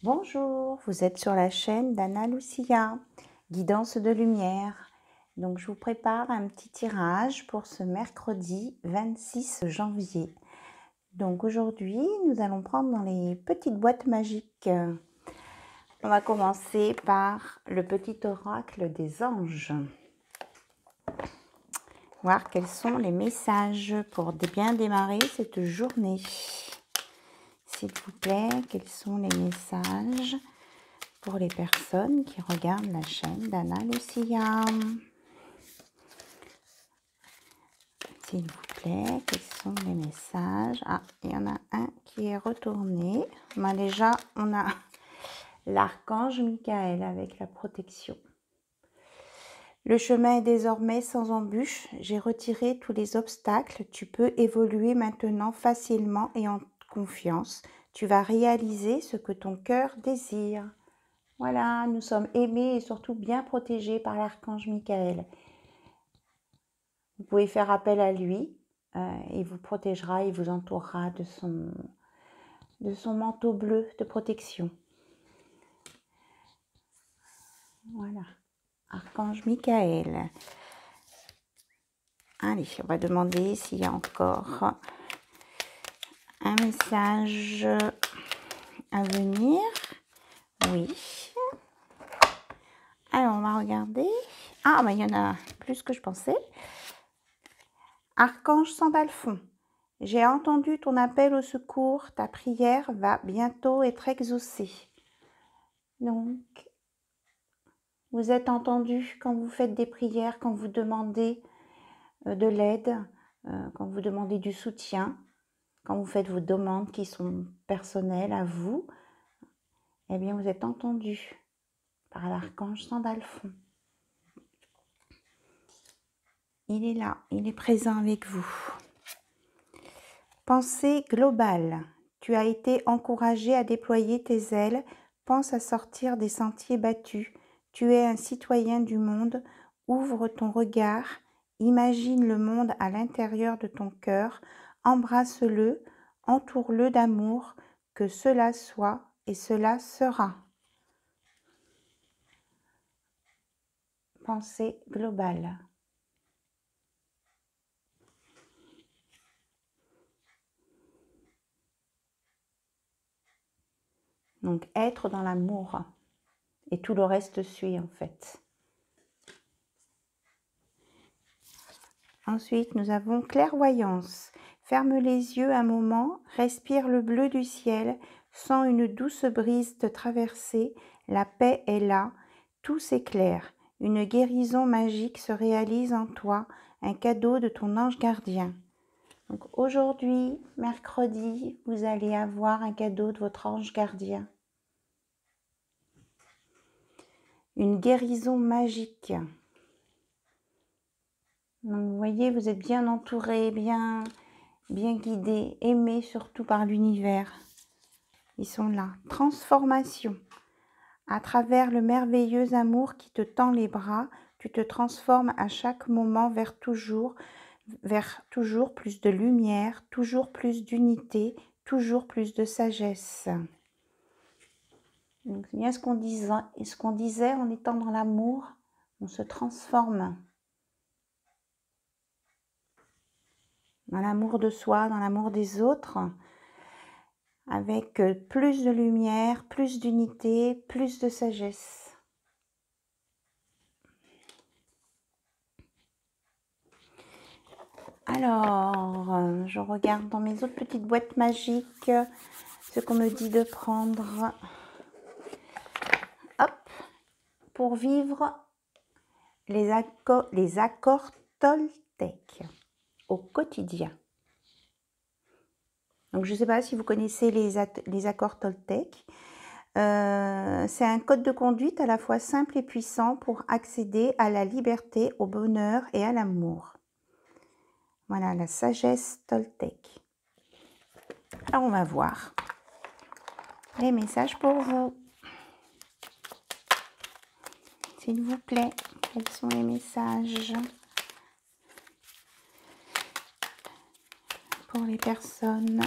Bonjour, vous êtes sur la chaîne d'Anna Lucia, guidance de lumière. Donc je vous prépare un petit tirage pour ce mercredi 26 janvier. Donc aujourd'hui, nous allons prendre dans les petites boîtes magiques. On va commencer par le petit oracle des anges. Voir quels sont les messages pour bien démarrer cette journée. S'il vous plaît, quels sont les messages pour les personnes qui regardent la chaîne d'Anna Lucia? S'il vous plaît, quels sont les messages? Ah, il y en a un qui est retourné. Mais déjà, on a l'archange Michael avec la protection. Le chemin est désormais sans embûche. J'ai retiré tous les obstacles. Tu peux évoluer maintenant facilement et en confiance. Tu vas réaliser ce que ton cœur désire. Voilà, nous sommes aimés et surtout bien protégés par l'archange Michael. Vous pouvez faire appel à lui. Il vous protégera, il vous entourera de son manteau bleu de protection. Voilà, archange Michael. Allez, on va demander s'il y a encore un message à venir. Oui. Alors, on va regarder. Ah, il y en a plus que je pensais. Archange Sandalphon, j'ai entendu ton appel au secours. Ta prière va bientôt être exaucée. Donc, vous êtes entendu quand vous faites des prières, quand vous demandez de l'aide, quand vous demandez du soutien, quand vous faites vos demandes qui sont personnelles à vous, eh bien vous êtes entendu par l'archange Sandalphon. Il est là, il est présent avec vous. Pensée globale. Tu as été encouragé à déployer tes ailes. Pense à sortir des sentiers battus. Tu es un citoyen du monde. Ouvre ton regard. Imagine le monde à l'intérieur de ton cœur. Embrasse-le. Entoure-le d'amour. Que cela soit et cela sera. Pensée globale. Donc, être dans l'amour. Et tout le reste suit en fait. Ensuite, nous avons clairvoyance. Ferme les yeux un moment, respire le bleu du ciel, sens une douce brise te traverser, la paix est là, tout s'éclaire. Une guérison magique se réalise en toi, un cadeau de ton ange gardien. Donc aujourd'hui, mercredi, vous allez avoir un cadeau de votre ange gardien. Une guérison magique. Donc vous voyez, vous êtes bien entouré, bien guidé, aimé surtout par l'univers. Ils sont là. Transformation. À travers le merveilleux amour qui te tend les bras, tu te transformes à chaque moment vers toujours plus de lumière, toujours plus d'unité, toujours plus de sagesse. Donc, c'est bien ce qu'on disait en étant dans l'amour, on se transforme. Dans l'amour de soi, dans l'amour des autres, avec plus de lumière, plus d'unité, plus de sagesse. Alors, je regarde dans mes autres petites boîtes magiques ce qu'on me dit de prendre. Hop, pour vivre les accords Toltec au quotidien. Donc, je ne sais pas si vous connaissez les accords Toltec. C'est un code de conduite à la fois simple et puissant pour accéder à la liberté, au bonheur et à l'amour. Voilà, la sagesse Toltec. Alors, on va voir les messages pour vous. S'il vous plaît, quels sont les messages pour les personnes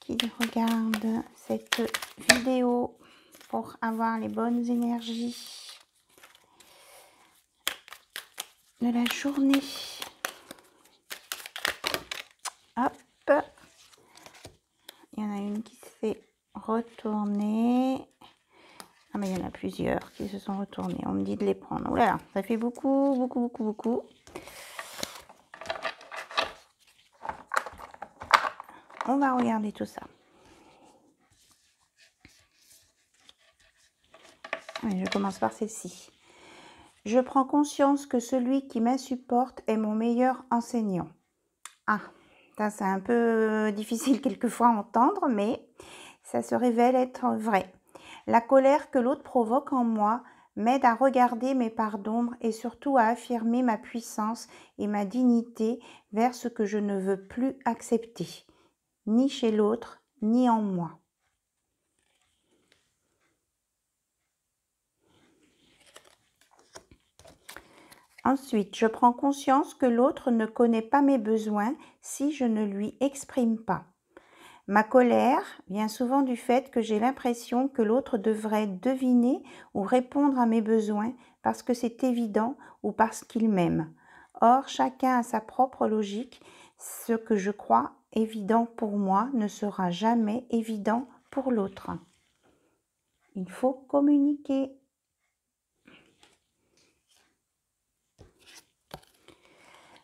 qui regarde cette vidéo pour avoir les bonnes énergies de la journée. Hop. Il y en a une qui se fait retourner. Ah mais il y en a plusieurs qui se sont retournés. On me dit de les prendre. Oh là là, ça fait beaucoup. On va regarder tout ça. Allez, je commence par celle-ci. Je prends conscience que celui qui m'insupporte est mon meilleur enseignant. Ah, ça c'est un peu difficile quelquefois à entendre, mais ça se révèle être vrai. La colère que l'autre provoque en moi m'aide à regarder mes parts d'ombre et surtout à affirmer ma puissance et ma dignité vers ce que je ne veux plus accepter, ni chez l'autre, ni en moi. Ensuite, je prends conscience que l'autre ne connaît pas mes besoins si je ne lui exprime pas. Ma colère vient souvent du fait que j'ai l'impression que l'autre devrait deviner ou répondre à mes besoins parce que c'est évident ou parce qu'il m'aime. Or, chacun a sa propre logique. Ce que je crois évident pour moi ne sera jamais évident pour l'autre. Il faut communiquer.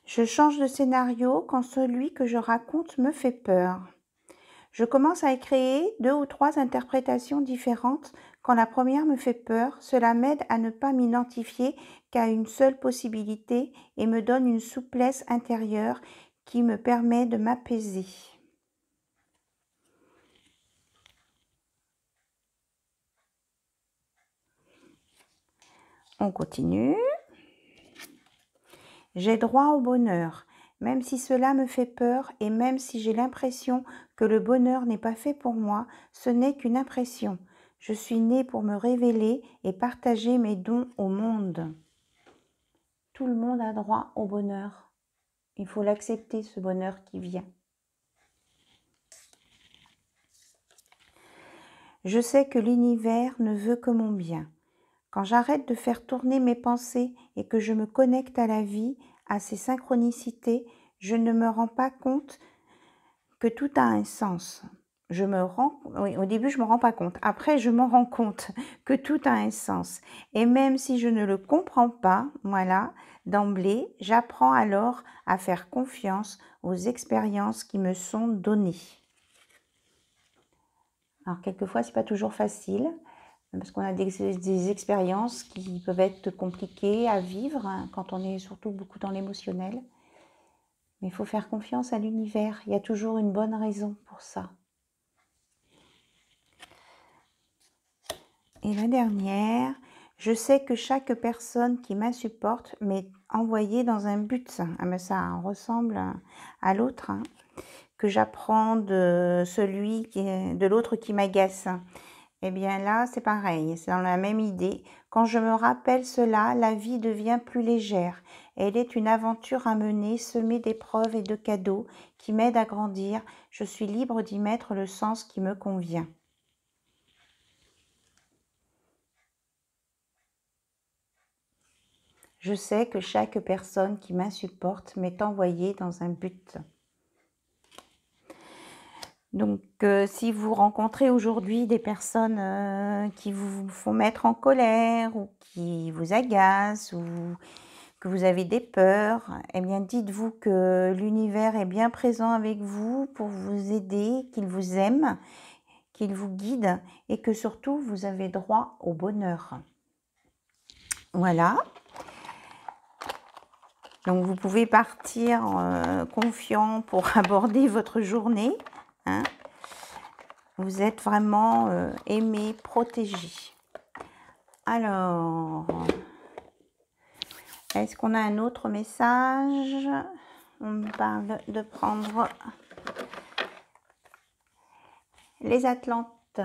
Je change de scénario quand celui que je raconte me fait peur. Je commence à créer 2 ou 3 interprétations différentes quand la première me fait peur. Cela m'aide à ne pas m'identifier qu'à une seule possibilité et me donne une souplesse intérieure qui me permet de m'apaiser. On continue. J'ai droit au bonheur, même si cela me fait peur et même si j'ai l'impression que le bonheur n'est pas fait pour moi, ce n'est qu'une impression. Je suis née pour me révéler et partager mes dons au monde. Tout le monde a droit au bonheur. Il faut l'accepter, ce bonheur qui vient. Je sais que l'univers ne veut que mon bien. Quand j'arrête de faire tourner mes pensées et que je me connecte à la vie, à ses synchronicités, je ne me rends pas compte que tout a un sens. Au début, je ne me rends pas compte. Après, je m'en rends compte que tout a un sens. Et même si je ne le comprends pas, voilà, d'emblée, j'apprends alors à faire confiance aux expériences qui me sont données. Alors, quelquefois, ce n'est pas toujours facile, parce qu'on a des expériences qui peuvent être compliquées à vivre quand on est surtout beaucoup dans l'émotionnel. Mais il faut faire confiance à l'univers. Il y a toujours une bonne raison pour ça. Et la dernière, je sais que chaque personne qui m'insupporte m'est envoyée dans un but. Ah ben ça ressemble à l'autre, hein, que j'apprends de de l'autre qui m'agace. Eh bien là, c'est pareil, c'est dans la même idée. Quand je me rappelle cela, la vie devient plus légère. Elle est une aventure à mener, semée d'épreuves et de cadeaux qui m'aident à grandir. Je suis libre d'y mettre le sens qui me convient. Je sais que chaque personne qui m'insupporte m'est envoyée dans un but. Donc, si vous rencontrez aujourd'hui des personnes qui vous font mettre en colère ou qui vous agacent ou que vous avez des peurs, eh bien, dites-vous que l'univers est bien présent avec vous pour vous aider, qu'il vous aime, qu'il vous guide et que surtout, vous avez droit au bonheur. Voilà. Donc, vous pouvez partir confiant pour aborder votre journée. Hein. Vous êtes vraiment aimé, protégé. Alors, est-ce qu'on a un autre message? On me parle de prendre les Atlantes.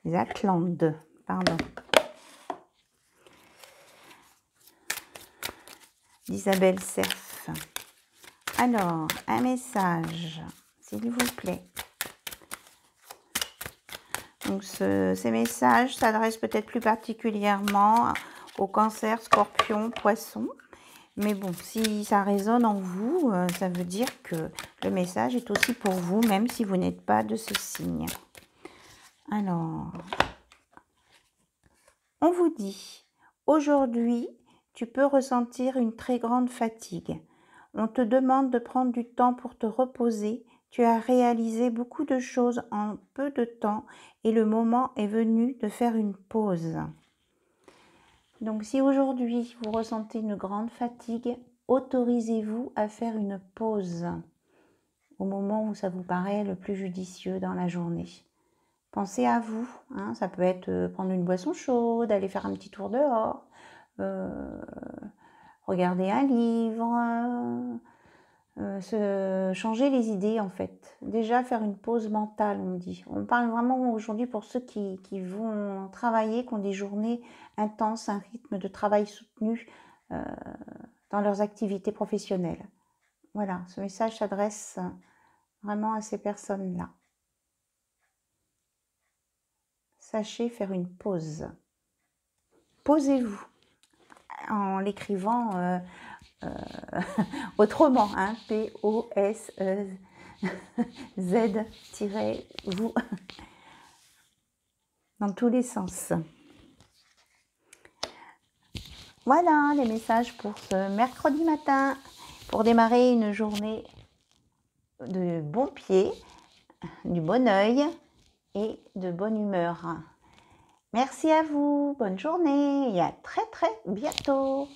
Les Atlantes, pardon. D'Isabelle Cerf. Alors, un message, s'il vous plaît. Donc, ces messages s'adressent peut-être plus particulièrement au Cancer, Scorpion, Poisson. Mais bon, si ça résonne en vous, ça veut dire que le message est aussi pour vous, même si vous n'êtes pas de ce signe. Alors, on vous dit, aujourd'hui, tu peux ressentir une très grande fatigue. On te demande de prendre du temps pour te reposer. Tu as réalisé beaucoup de choses en peu de temps et le moment est venu de faire une pause. Donc, si aujourd'hui vous ressentez une grande fatigue, autorisez-vous à faire une pause au moment où ça vous paraît le plus judicieux dans la journée. Pensez à vous, hein, ça peut être prendre une boisson chaude, aller faire un petit tour dehors, regarder un livre, se changer les idées en fait. Déjà faire une pause mentale, on dit. On parle vraiment aujourd'hui pour ceux qui vont travailler, qui ont des journées intenses, un rythme de travail soutenu dans leurs activités professionnelles. Voilà, ce message s'adresse vraiment à ces personnes-là. Sachez faire une pause. Posez-vous en l'écrivant autrement, hein, P-O-S-Z-vous, dans tous les sens. Voilà les messages pour ce mercredi matin, pour démarrer une journée de bon pied, du bon œil et de bonne humeur. Merci à vous, bonne journée et à très bientôt.